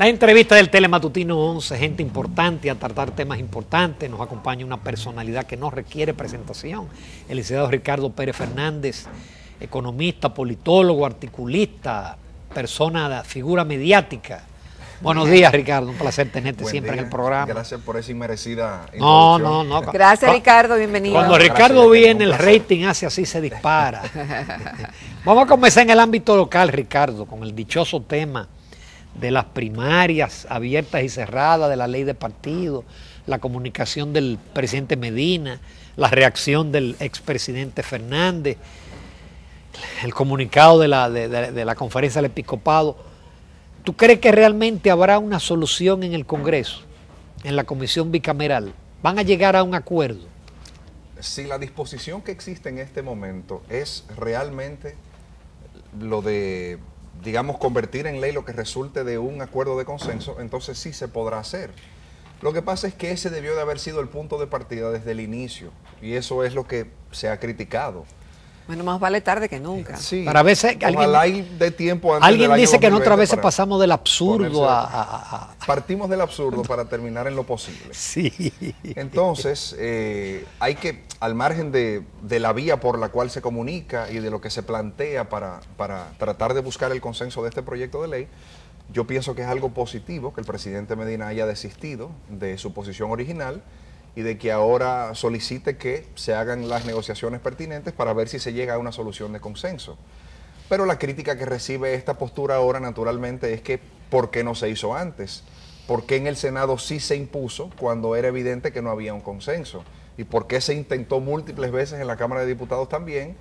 La entrevista del Telematutino 11, gente importante a tratar temas importantes. Nos acompaña una personalidad que no requiere presentación, el licenciado Ricardo Pérez Fernández, economista, politólogo, articulista, figura mediática. Buenos días, Ricardo, un placer tenerte siempre en el programa. Gracias por esa inmerecida introducción. No. Gracias, Ricardo, bienvenido. Cuando Ricardo viene, el rating hace así, se dispara. Vamos a comenzar en el ámbito local, Ricardo, con el dichoso tema de las primarias abiertas y cerradas, de la ley de partido, la comunicación del presidente Medina, la reacción del expresidente Fernández, el comunicado de la conferencia del episcopado. ¿Tú crees que realmente habrá una solución en el Congreso, en la comisión bicameral? ¿Van a llegar a un acuerdo? Si la disposición que existe en este momento es realmente lo de, digamos, convertir en ley lo que resulte de un acuerdo de consenso, entonces sí se podrá hacer. Lo que pasa es que ese debió de haber sido el punto de partida desde el inicio, y eso es lo que se ha criticado. Bueno, más vale tarde que nunca. Sí, para veces, ojalá hay de tiempo antes alguien del año dice que 2020 otras veces pasamos del absurdo Partimos del absurdo para terminar en lo posible. Sí. Entonces, hay que, al margen de la vía por la cual se comunica y de lo que se plantea para tratar de buscar el consenso de este proyecto de ley, yo pienso que es algo positivo que el presidente Medina haya desistido de su posición original y de que ahora solicite que se hagan las negociaciones pertinentes para ver si se llega a una solución de consenso. Pero la crítica que recibe esta postura ahora, naturalmente, es que ¿por qué no se hizo antes? ¿Por qué en el Senado sí se impuso cuando era evidente que no había un consenso? ¿Y por qué se intentó múltiples veces en la Cámara de Diputados también,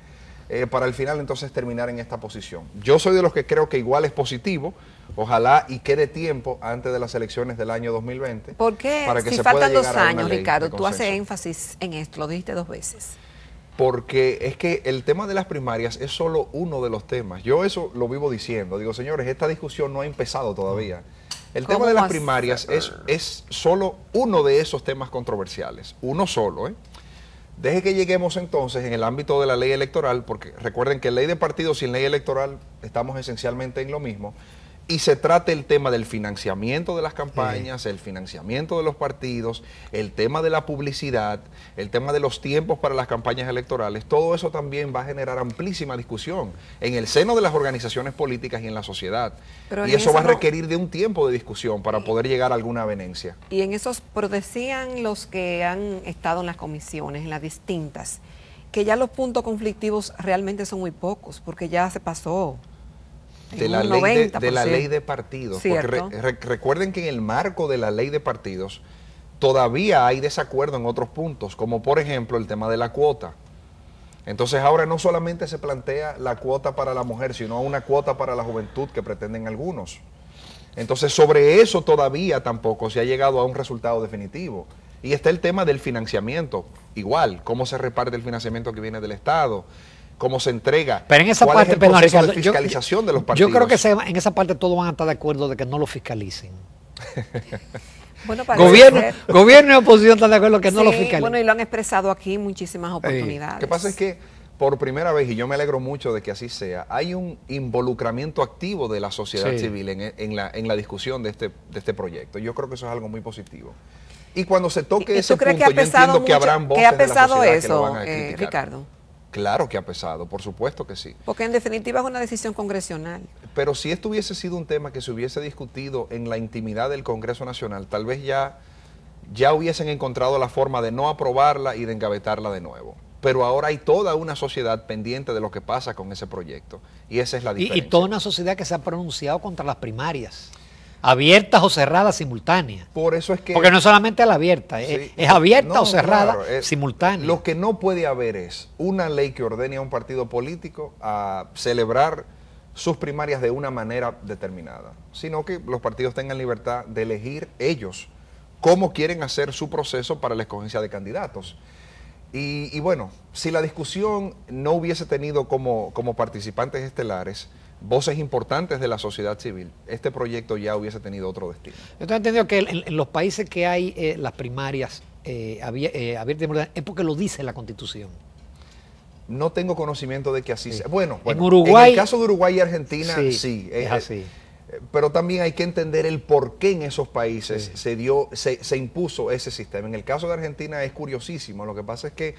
para al final entonces terminar en esta posición? Yo soy de los que creo que igual es positivo, ojalá y quede tiempo antes de las elecciones del año 2020. ¿Por qué? Para que si se faltan pueda 2 llegar a una años, ley Ricardo, de tú haces consenso. énfasis en esto, lo dijiste 2 veces. Porque es que el tema de las primarias es solo uno de los temas. Yo eso lo vivo diciendo. Digo, señores, esta discusión no ha empezado todavía. El tema de las primarias es solo uno de esos temas controversiales. Uno solo, ¿eh? Deje que lleguemos entonces en el ámbito de la ley electoral, porque recuerden que ley de partidos sin ley electoral estamos esencialmente en lo mismo, y se trata el tema del financiamiento de las campañas, el financiamiento de los partidos, el tema de la publicidad, el tema de los tiempos para las campañas electorales. Todo eso también va a generar amplísima discusión en el seno de las organizaciones políticas y en la sociedad. Y eso va a requerir de un tiempo de discusión para poder llegar a alguna avenencia. Y en esos, pero decían los que han estado en las comisiones, en las distintas, que ya los puntos conflictivos realmente son muy pocos, porque ya se pasó. De la ley de partidos. Porque recuerden que en el marco de la ley de partidos todavía hay desacuerdo en otros puntos, como por ejemplo el tema de la cuota. Entonces ahora no solamente se plantea la cuota para la mujer, sino una cuota para la juventud que pretenden algunos. Entonces sobre eso todavía tampoco se ha llegado a un resultado definitivo. Y está el tema del financiamiento, igual, cómo se reparte el financiamiento que viene del Estado, cómo se entrega. Pero en esa ¿cuál parte, es el proceso Ricardo, de fiscalización de los partidos? Yo creo que en esa parte todos van a estar de acuerdo de que no lo fiscalicen. Bueno, gobierno y oposición están de acuerdo que no lo fiscalicen. Bueno, y lo han expresado aquí en muchísimas oportunidades. Lo que pasa es que por primera vez, y yo me alegro mucho de que así sea, hay un involucramiento activo de la sociedad civil en la discusión de este proyecto. Yo creo que eso es algo muy positivo. Y cuando se toque ese punto, yo entiendo que habrán voces de la sociedad que lo van a criticar. Ricardo? Claro que ha pesado, por supuesto que sí. Porque en definitiva es una decisión congresional. Pero si esto hubiese sido un tema que se hubiese discutido en la intimidad del Congreso Nacional, tal vez ya hubiesen encontrado la forma de no aprobarla y de engavetarla de nuevo. Pero ahora hay toda una sociedad pendiente de lo que pasa con ese proyecto. Y esa es la diferencia. Y toda una sociedad que se ha pronunciado contra las primarias, abiertas o cerradas simultáneas. Por eso es que... Porque no es solamente la abierta, sí, es abierta o cerrada claro, simultánea. Lo que no puede haber es una ley que ordene a un partido político a celebrar sus primarias de una manera determinada, sino que los partidos tengan libertad de elegir ellos cómo quieren hacer su proceso para la escogencia de candidatos. Y bueno, si la discusión no hubiese tenido como participantes estelares voces importantes de la sociedad civil, este proyecto ya hubiese tenido otro destino. Yo tengo entendido que en los países que hay las primarias abiertas es porque lo dice la Constitución. No tengo conocimiento de que así sea. Bueno, en Uruguay, en el caso de Uruguay y Argentina, sí. Es así. pero también hay que entender el por qué en esos países se impuso ese sistema. En el caso de Argentina es curiosísimo. Lo que pasa es que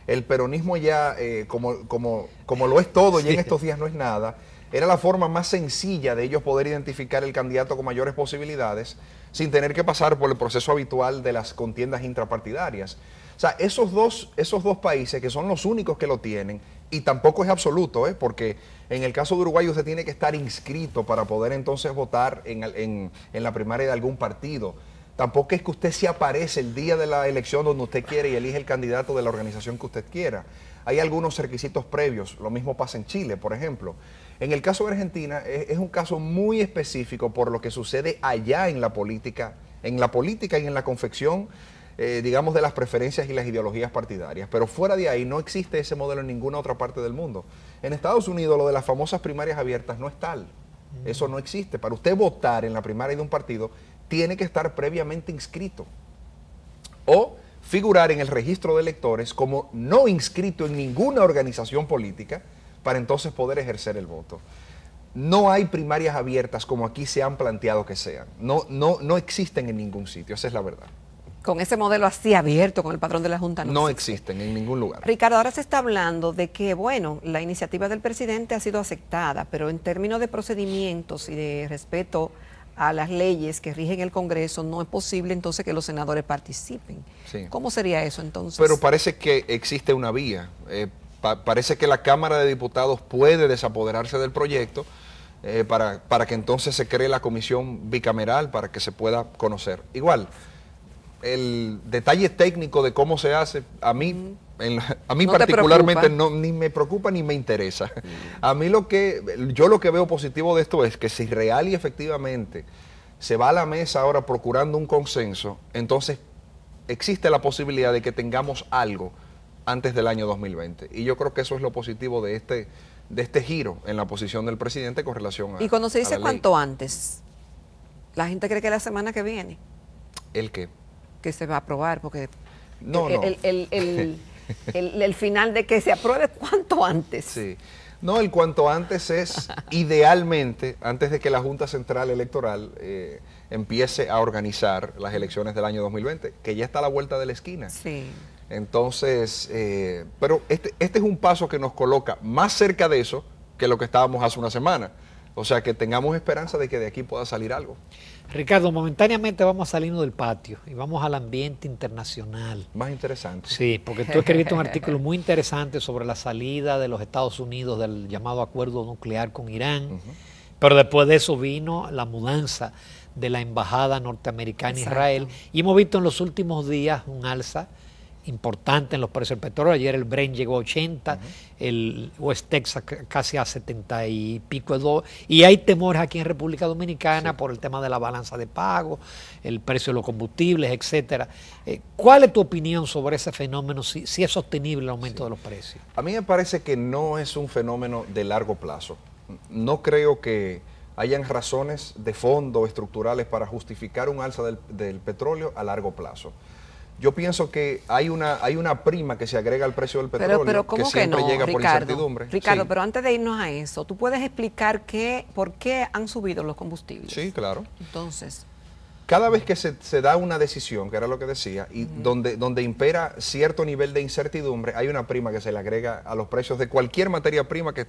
el peronismo ya, como lo es todo, ya en estos días no es nada, era la forma más sencilla de ellos poder identificar el candidato con mayores posibilidades sin tener que pasar por el proceso habitual de las contiendas intrapartidarias. O sea, esos dos países que son los únicos que lo tienen, y tampoco es absoluto, porque en el caso de Uruguay usted tiene que estar inscrito para poder entonces votar en la primaria de algún partido. Tampoco es que usted se aparece el día de la elección donde usted quiere y elige el candidato de la organización que usted quiera. Hay algunos requisitos previos, lo mismo pasa en Chile, por ejemplo. En el caso de Argentina es un caso muy específico por lo que sucede allá en la política y en la confección, digamos, de las preferencias y las ideologías partidarias. Pero fuera de ahí no existe ese modelo en ninguna otra parte del mundo. En Estados Unidos lo de las famosas primarias abiertas no es tal. Eso no existe. Para usted votar en la primaria de un partido, tiene que estar previamente inscrito o figurar en el registro de electores como no inscrito en ninguna organización política para entonces poder ejercer el voto. No hay primarias abiertas como aquí se han planteado que sean. No existen en ningún sitio, esa es la verdad. Con ese modelo así abierto, con el patrón de la Junta, no existen en ningún lugar. Ricardo, ahora se está hablando de que, bueno, la iniciativa del presidente ha sido aceptada, pero en términos de procedimientos y de respeto a las leyes que rigen el Congreso, no es posible entonces que los senadores participen. Sí. ¿Cómo sería eso entonces? Pero parece que existe una vía. Parece que la Cámara de Diputados puede desapoderarse del proyecto para que entonces se cree la comisión bicameral para que se pueda conocer. Igual, el detalle técnico de cómo se hace, a mí ¿No particularmente ni me preocupa ni me interesa. A mí lo que veo positivo de esto es que si real y efectivamente se va a la mesa ahora procurando un consenso, entonces existe la posibilidad de que tengamos algo antes del año 2020. Y yo creo que eso es lo positivo de este giro en la posición del presidente con relación a. Y cuando se dice cuanto antes, la gente cree que es la semana que viene. ¿El qué? Que se va a aprobar, porque no. El final de que se apruebe cuanto antes. Sí. No, el cuanto antes es idealmente antes de que la Junta Central Electoral empiece a organizar las elecciones del año 2020, que ya está a la vuelta de la esquina. Sí. Entonces, pero este es un paso que nos coloca más cerca de eso que lo que estábamos hace una semana. O sea, que tengamos esperanza de que de aquí pueda salir algo. Ricardo, momentáneamente vamos a salirnos del patio y vamos al ambiente internacional. Más interesante. Sí, porque tú escribiste un artículo muy interesante sobre la salida de los Estados Unidos del llamado acuerdo nuclear con Irán, pero después de eso vino la mudanza de la embajada norteamericana en Israel y hemos visto en los últimos días un alza importante en los precios del petróleo. Ayer el Brent llegó a 80, el West Texas casi a 70 y pico de $2, y hay temores aquí en República Dominicana por el tema de la balanza de pago, el precio de los combustibles, etcétera. ¿Cuál es tu opinión sobre ese fenómeno, si es sostenible el aumento de los precios? A mí me parece que no es un fenómeno de largo plazo. No creo que hayan razones de fondo estructurales para justificar un alza del petróleo a largo plazo. Yo pienso que hay una prima que se agrega al precio del petróleo pero ¿cómo que siempre llega por incertidumbre. Ricardo, sí. Pero antes de irnos a eso, ¿tú puedes explicar por qué han subido los combustibles? Sí, claro. Entonces, cada vez que se da una decisión, que era lo que decía, y donde impera cierto nivel de incertidumbre, hay una prima que se le agrega a los precios de cualquier materia prima que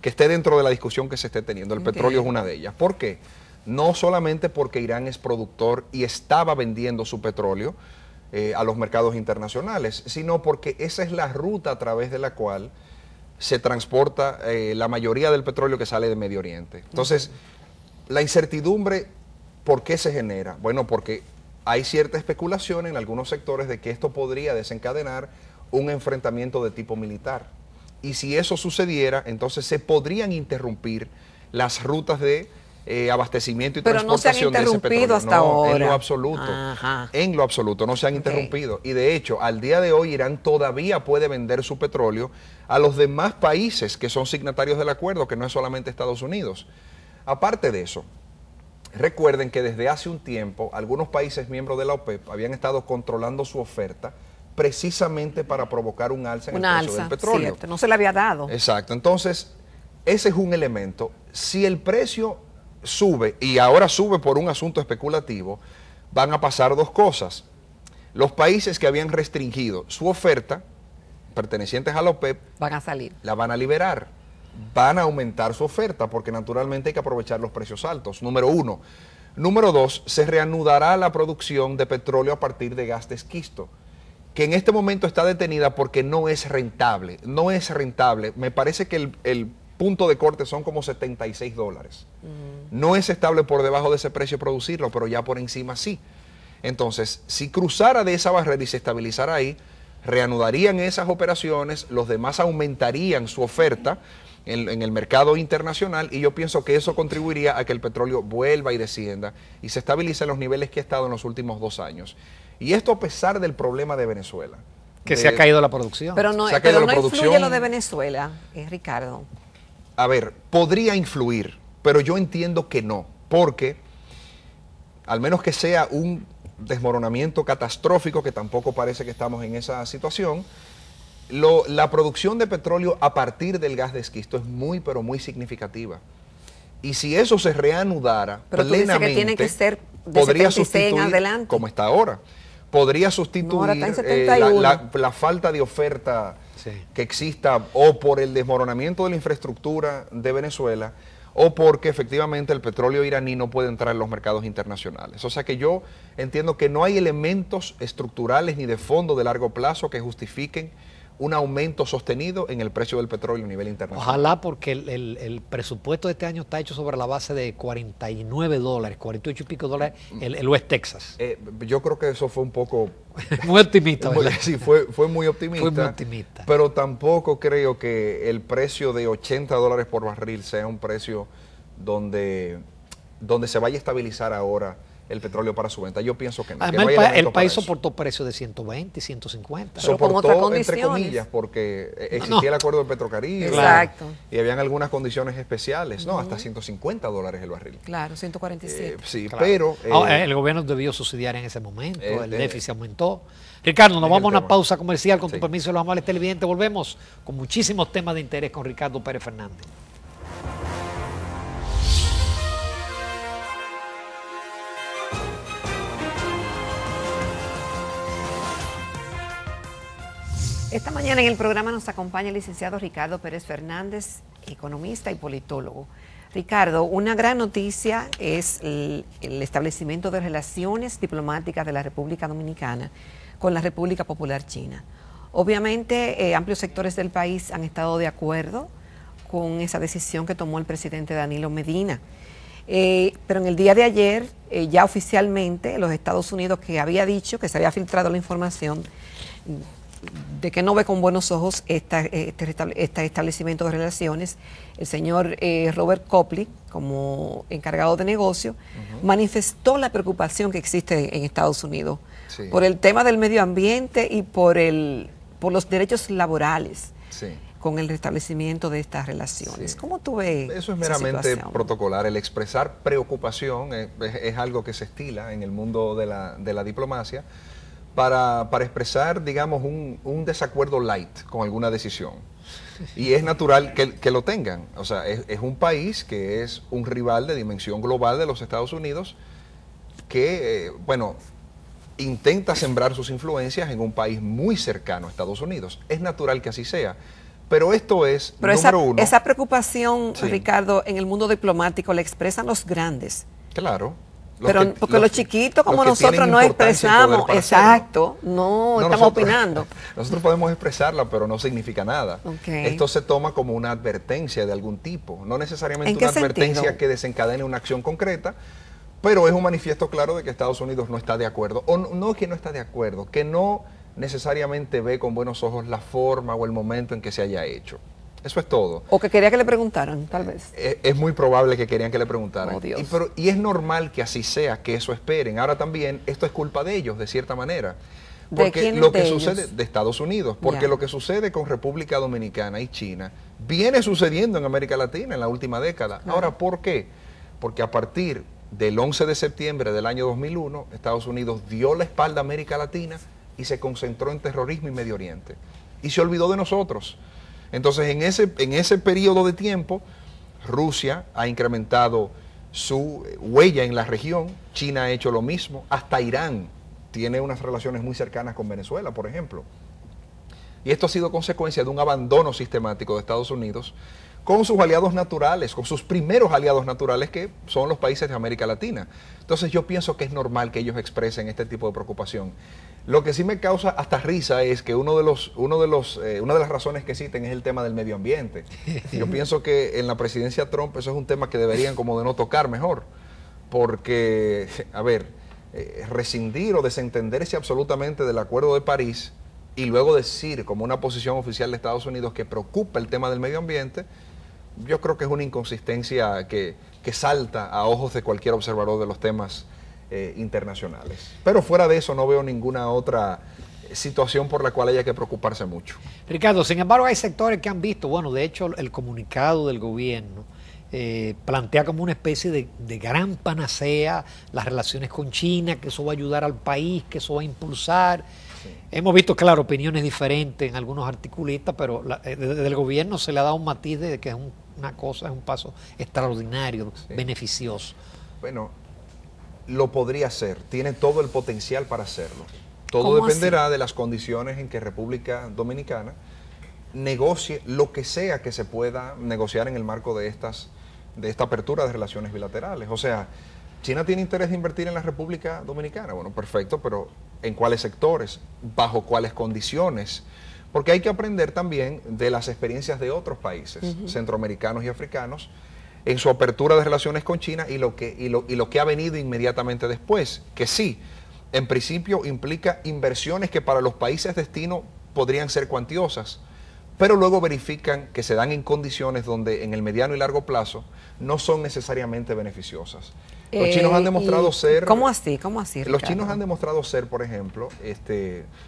esté dentro de la discusión que se esté teniendo. El petróleo es una de ellas. ¿Por qué? No solamente porque Irán es productor y estaba vendiendo su petróleo a los mercados internacionales, sino porque esa es la ruta a través de la cual se transporta la mayoría del petróleo que sale de Medio Oriente. Entonces, la incertidumbre, ¿por qué se genera? Bueno, porque hay cierta especulación en algunos sectores de que esto podría desencadenar un enfrentamiento de tipo militar. Y si eso sucediera, entonces se podrían interrumpir las rutas de abastecimiento y transportación de ese petróleo. Pero no se han interrumpido hasta ahora. En lo absoluto. En lo absoluto, no se han interrumpido. Y de hecho, al día de hoy, Irán todavía puede vender su petróleo a los demás países que son signatarios del acuerdo, que no es solamente Estados Unidos. Aparte de eso, recuerden que desde hace un tiempo, algunos países miembros de la OPEP habían estado controlando su oferta precisamente para provocar un alza en el precio del petróleo. Cierto, no se le había dado. Exacto. Entonces, ese es un elemento. Si el precio sube, y ahora sube por un asunto especulativo, van a pasar dos cosas. Los países que habían restringido su oferta, pertenecientes a la OPEP, van a salir. La van a liberar, van a aumentar su oferta, porque naturalmente hay que aprovechar los precios altos, número uno. Número dos, se reanudará la producción de petróleo a partir de gas de esquisto, que en este momento está detenida porque no es rentable. No es rentable. Me parece que el punto de corte son como $76. No es estable por debajo de ese precio producirlo, pero ya por encima sí. Entonces, si cruzara de esa barrera y se estabilizara ahí, reanudarían esas operaciones, los demás aumentarían su oferta en el mercado internacional, y yo pienso que eso contribuiría a que el petróleo vuelva y descienda y se estabilice en los niveles que ha estado en los últimos 2 años. Y esto a pesar del problema de Venezuela. Que se ha caído la producción. Pero no, influye lo de Venezuela, Ricardo. A ver, podría influir, pero yo entiendo que no, porque al menos que sea un desmoronamiento catastrófico, que tampoco parece que estamos en esa situación, la producción de petróleo a partir del gas de esquisto es muy, pero muy significativa. Y si eso se reanudara pero plenamente, tú dices que tiene que ser de podría 76 en sustituir, adelante, como está ahora, podría sustituir la falta de oferta que exista, o por el desmoronamiento de la infraestructura de Venezuela, o porque efectivamente el petróleo iraní no puede entrar en los mercados internacionales. O sea que yo entiendo que no hay elementos estructurales ni de fondo de largo plazo que justifiquen un aumento sostenido en el precio del petróleo a nivel internacional. Ojalá, porque el presupuesto de este año está hecho sobre la base de $49, 48 y pico dólares, el West Texas. Yo creo que eso fue un poco... muy optimista, ¿verdad? Sí, fue muy optimista. Fue muy optimista. Pero tampoco creo que el precio de $80 por barril sea un precio donde se vaya a estabilizar ahora el petróleo para su venta. Yo pienso que no. Además, que no el país soportó precios de 120 y 150. Pero con otras condiciones, entre comillas, porque existía el acuerdo del Petrocaribe. Exacto. Y habían algunas condiciones especiales, hasta $150 el barril. Claro, 147. Sí, claro. Pero... el gobierno debió subsidiar en ese momento, el déficit aumentó. Ricardo, nos vamos a una pausa comercial, con tu permiso de los amables televidentes. Volvemos con muchísimos temas de interés con Ricardo Pérez Fernández. Esta mañana en el programa nos acompaña el licenciado Ricardo Pérez Fernández, economista y politólogo. Ricardo, una gran noticia es el establecimiento de relaciones diplomáticas de la República Dominicana con la República Popular China. Obviamente, amplios sectores del país han estado de acuerdo con esa decisión que tomó el presidente Danilo Medina. Pero en el día de ayer, ya oficialmente, los Estados Unidos, que había dicho que se había filtrado la información de que no ve con buenos ojos este establecimiento de relaciones, el señor Robert Copley, como encargado de negocio, manifestó la preocupación que existe en Estados Unidos por el tema del medio ambiente y por los derechos laborales con el restablecimiento de estas relaciones. ¿Cómo tú ves eso? Es meramente protocolar. El expresar preocupación es algo que se estila en el mundo de la diplomacia, para expresar, digamos, un desacuerdo light con alguna decisión. Y es natural que lo tengan. O sea, es un país que es un rival de dimensión global de los Estados Unidos, que, intenta sembrar sus influencias en un país muy cercano a Estados Unidos. Es natural que así sea. Pero esto es, número uno... Esa preocupación, Ricardo, en el mundo diplomático la expresan los grandes. Claro. Pero porque los chiquitos como nosotros no expresamos, exacto, no estamos opinando. Nosotros podemos expresarla, pero no significa nada. Esto se toma como una advertencia de algún tipo, no necesariamente una advertencia que desencadene una acción concreta, pero es un manifiesto claro de que Estados Unidos no está de acuerdo, o no que no está de acuerdo, que no necesariamente ve con buenos ojos la forma o el momento en que se haya hecho. Eso es todo. O que quería que le preguntaran, tal vez. Es muy probable que querían que le preguntaran. Oh, Dios. Y es normal que así sea, que eso esperen. Ahora también, esto es culpa de ellos, de cierta manera. Porque lo que sucede de Estados Unidos, porque lo que sucede con República Dominicana y China viene sucediendo en América Latina en la última década. Claro. Ahora, ¿por qué? Porque a partir del 11 de septiembre del año 2001, Estados Unidos dio la espalda a América Latina y se concentró en terrorismo y Medio Oriente. Y se olvidó de nosotros. Entonces, en ese periodo de tiempo, Rusia ha incrementado su huella en la región. China ha hecho lo mismo, hasta Irán tiene unas relaciones muy cercanas con Venezuela, por ejemplo. Y esto ha sido consecuencia de un abandono sistemático de Estados Unidos con sus aliados naturales, con sus primeros aliados naturales, que son los países de América Latina. Entonces yo pienso que es normal que ellos expresen este tipo de preocupación. Lo que sí me causa hasta risa es que una de las razones que citen es el tema del medio ambiente. Yo pienso que en la presidencia Trump eso es un tema que deberían como de no tocar mejor, porque, a ver, rescindir o desentenderse absolutamente del Acuerdo de París y luego decir como una posición oficial de Estados Unidos que preocupa el tema del medio ambiente, yo creo que es una inconsistencia que salta a ojos de cualquier observador de los temas internacionales. Pero fuera de eso no veo ninguna otra situación por la cual haya que preocuparse mucho. Ricardo, sin embargo hay sectores que han visto, bueno, de hecho el comunicado del gobierno plantea como una especie de gran panacea las relaciones con China, que eso va a ayudar al país, que eso va a impulsar. Sí. Hemos visto, claro, opiniones diferentes en algunos articulistas, pero desde el gobierno se le ha dado un matiz de que es una cosa, es un paso extraordinario, sí, beneficioso. Bueno, lo podría hacer, tiene todo el potencial para hacerlo. Todo dependerá de las condiciones en que República Dominicana negocie lo que sea que se pueda negociar en el marco de esta apertura de relaciones bilaterales. O sea, China tiene interés de invertir en la República Dominicana. Bueno, perfecto, pero ¿en cuáles sectores? ¿Bajo cuáles condiciones? Porque hay que aprender también de las experiencias de otros países, centroamericanos y africanos, en su apertura de relaciones con China y lo que ha venido inmediatamente después, que sí, en principio implica inversiones que para los países destino podrían ser cuantiosas, pero luego verifican que se dan en condiciones donde en el mediano y largo plazo no son necesariamente beneficiosas. Los chinos han demostrado ser... ¿Cómo así? ¿Cómo así, Ricardo? Los chinos han demostrado ser, por ejemplo,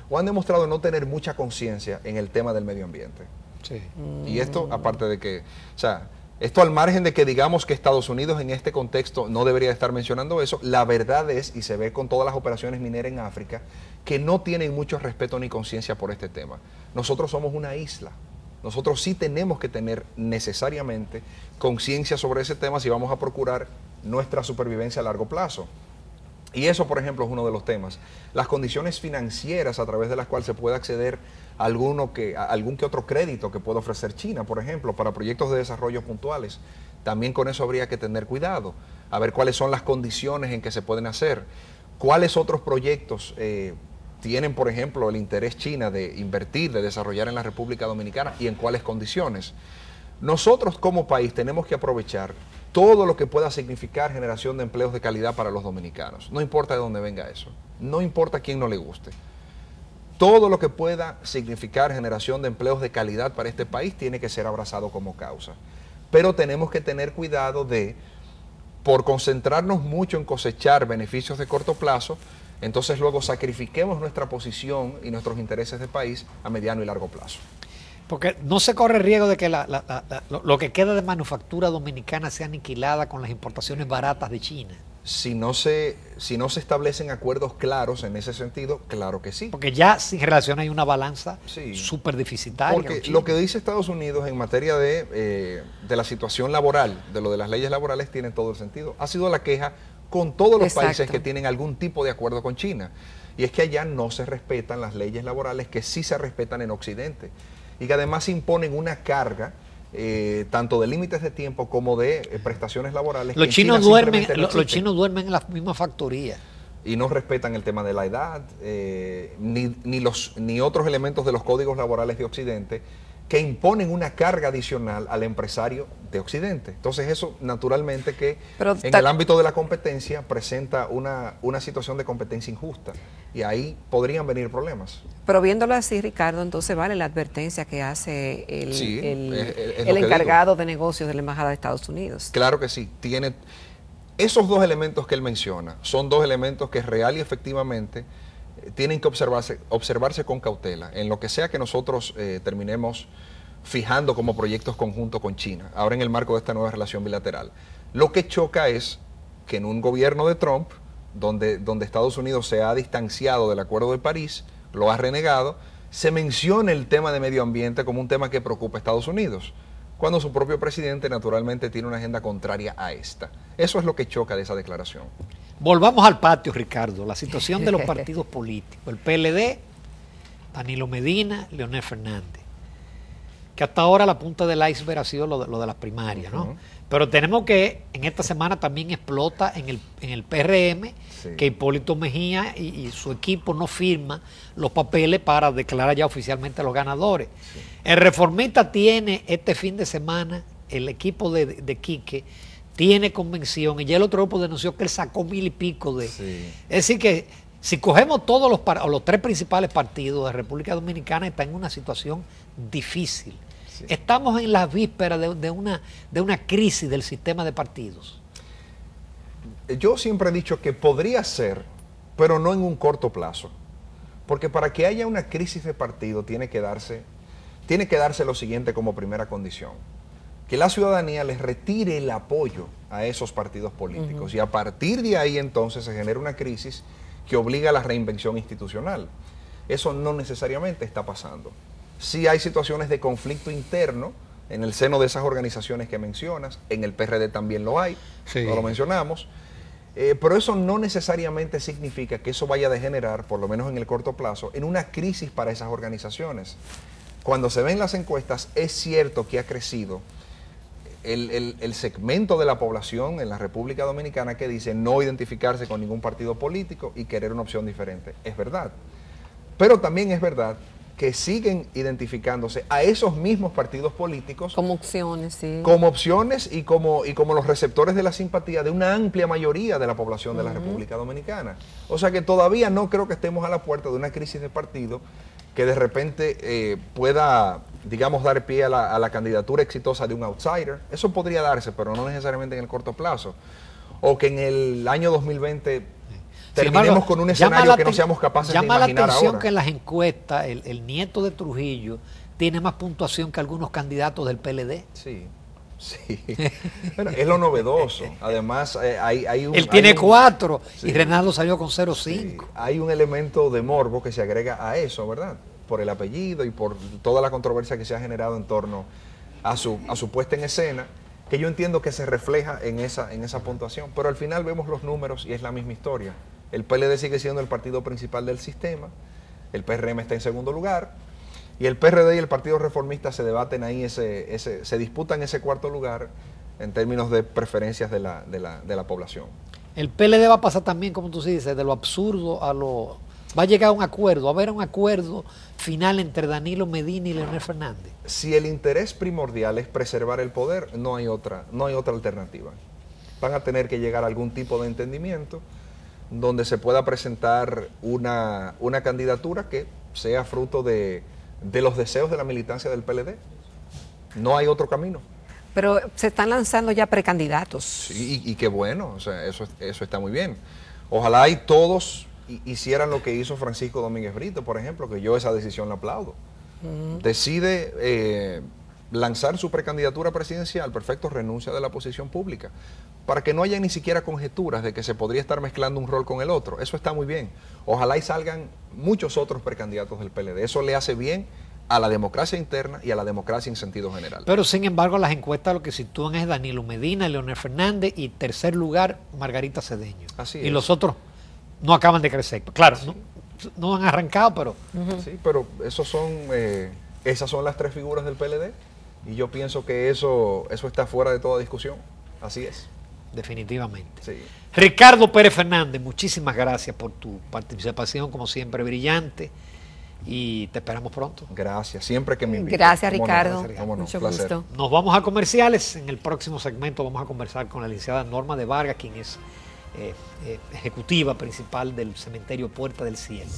o han demostrado no tener mucha conciencia en el tema del medio ambiente. Sí. Y esto, aparte de que, o sea, esto al margen de que digamos que Estados Unidos en este contexto no debería estar mencionando eso, la verdad es, y se ve con todas las operaciones mineras en África, que no tienen mucho respeto ni conciencia por este tema. Nosotros somos una isla. Nosotros sí tenemos que tener necesariamente conciencia sobre ese tema si vamos a procurar nuestra supervivencia a largo plazo. Y eso, por ejemplo, es uno de los temas. Las condiciones financieras a través de las cuales se puede acceder a algún que otro crédito que pueda ofrecer China, por ejemplo, para proyectos de desarrollo puntuales. También con eso habría que tener cuidado, a ver cuáles son las condiciones en que se pueden hacer, cuáles otros proyectos tienen, por ejemplo, el interés China de invertir, de desarrollar en la República Dominicana y en cuáles condiciones. Nosotros como país tenemos que aprovechar todo lo que pueda significar generación de empleos de calidad para los dominicanos. No importa de dónde venga eso, no importa a quién no le guste. Todo lo que pueda significar generación de empleos de calidad para este país tiene que ser abrazado como causa. Pero tenemos que tener cuidado por concentrarnos mucho en cosechar beneficios de corto plazo, entonces luego sacrifiquemos nuestra posición y nuestros intereses de país a mediano y largo plazo. Porque no se corre el riesgo de que lo que queda de manufactura dominicana sea aniquilada con las importaciones baratas de China. Si no se establecen acuerdos claros en ese sentido, claro que sí. Porque ya sin relación hay una balanza súper deficitaria. Porque lo que dice Estados Unidos en materia de la situación laboral, de lo de las leyes laborales, tiene todo el sentido. Ha sido la queja con todos los países que tienen algún tipo de acuerdo con China. Y es que allá no se respetan las leyes laborales que sí se respetan en Occidente. Y que además imponen una carga tanto de límites de tiempo como de prestaciones laborales. Los chinos duermen en las mismas factorías. Y no respetan el tema de la edad, ni otros elementos de los códigos laborales de Occidente que imponen una carga adicional al empresario de Occidente. Entonces eso naturalmente que en el ámbito de la competencia presenta una situación de competencia injusta y ahí podrían venir problemas. Pero viéndolo así, Ricardo, entonces vale la advertencia que hace el encargado de negocios de la Embajada de Estados Unidos. Claro que sí, tiene esos dos elementos que él menciona, son dos elementos que real y efectivamente tienen que observarse con cautela en lo que sea que nosotros terminemos fijando como proyectos conjuntos con China, ahora en el marco de esta nueva relación bilateral. Lo que choca es que en un gobierno de Trump, donde Estados Unidos se ha distanciado del Acuerdo de París, lo ha renegado, se menciona el tema de medio ambiente como un tema que preocupa a Estados Unidos, cuando su propio presidente naturalmente tiene una agenda contraria a esta. Eso es lo que choca de esa declaración. Volvamos al patio, Ricardo. La situación de los partidos políticos. El PLD, Danilo Medina, Leonel Fernández. Que hasta ahora la punta del iceberg ha sido lo de las primarias, ¿no? Pero tenemos que, en esta semana también explota en el PRM, sí, que Hipólito Mejía y su equipo no firman los papeles para declarar ya oficialmente a los ganadores. Sí. El Reformista tiene este fin de semana, el equipo de Quique tiene convención, y ya el otro grupo denunció que él sacó 1000 y pico de... Sí. Es decir que si cogemos todos los 3 principales partidos de República Dominicana, está en una situación difícil. Sí. Estamos en las vísperas de una crisis del sistema de partidos. Yo siempre he dicho que podría ser, pero no en un corto plazo. Porque para que haya una crisis de partido tiene que darse lo siguiente como primera condición: que la ciudadanía les retire el apoyo a esos partidos políticos. Y a partir de ahí entonces se genera una crisis que obliga a la reinvención institucional. Eso no necesariamente está pasando. Sí hay situaciones de conflicto interno en el seno de esas organizaciones que mencionas, en el PRD también lo hay, sí, no lo mencionamos, pero eso no necesariamente significa que eso vaya a degenerar, por lo menos en el corto plazo, en una crisis para esas organizaciones. Cuando se ven las encuestas, es cierto que ha crecido el segmento de la población en la República Dominicana que dice no identificarse con ningún partido político y querer una opción diferente. Es verdad. Pero también es verdad que siguen identificándose a esos mismos partidos políticos como opciones, sí, como opciones y como los receptores de la simpatía de una amplia mayoría de la población de la República Dominicana. O sea que todavía no creo que estemos a la puerta de una crisis de partido que de repente pueda, digamos, dar pie a la candidatura exitosa de un outsider. Eso podría darse, pero no necesariamente en el corto plazo. O que en el año 2020 terminemos con un escenario que no seamos capaces de imaginar ahora. Llama la atención que en las encuestas el nieto de Trujillo tiene más puntuación que algunos candidatos del PLD. Sí, sí. Bueno, es lo novedoso. Además, él tiene 4 sí, y Renaldo salió con 0,5. Sí, hay un elemento de morbo que se agrega a eso, ¿verdad? Por el apellido y por toda la controversia que se ha generado en torno a su puesta en escena, que yo entiendo que se refleja en esa puntuación. Pero al final vemos los números y es la misma historia. El PLD sigue siendo el partido principal del sistema, el PRM está en segundo lugar, y el PRD y el Partido Reformista se debaten ahí, se disputan ese cuarto lugar en términos de preferencias de la población. El PLD va a pasar también, como tú dices, de lo absurdo a lo... Va a llegar a un acuerdo, a haber un acuerdo final entre Danilo Medina y Leonel Fernández. Si el interés primordial es preservar el poder, no hay otra alternativa. Van a tener que llegar a algún tipo de entendimiento donde se pueda presentar una candidatura que sea fruto de los deseos de la militancia del PLD. No hay otro camino. Pero se están lanzando ya precandidatos. Sí, y qué bueno, o sea, eso está muy bien. Ojalá y todos hicieran lo que hizo Francisco Domínguez Brito, por ejemplo, que yo esa decisión la aplaudo. Decide lanzar su precandidatura presidencial, perfecto, renuncia de la posición pública, para que no haya ni siquiera conjeturas de que se podría estar mezclando un rol con el otro. Eso está muy bien. Ojalá y salgan muchos otros precandidatos del PLD. Eso le hace bien a la democracia interna y a la democracia en sentido general. Pero sin embargo las encuestas lo que sitúan es Danilo Medina, Leonel Fernández y tercer lugar Margarita Cedeño. Así es. Y los otros no acaban de crecer. Claro, sí, no han arrancado, pero... Sí, pero esas son las 3 figuras del PLD. Y yo pienso que eso está fuera de toda discusión. Así es. Definitivamente. Sí. Ricardo Pérez Fernández, muchísimas gracias por tu participación, como siempre, brillante. Y te esperamos pronto. Gracias, siempre que me invites. Gracias, Ricardo. Gracias, Ricardo. Mucho gusto. Nos vamos a comerciales. En el próximo segmento vamos a conversar con la licenciada Norma de Vargas, quien es ejecutiva principal del cementerio Puerta del Cielo.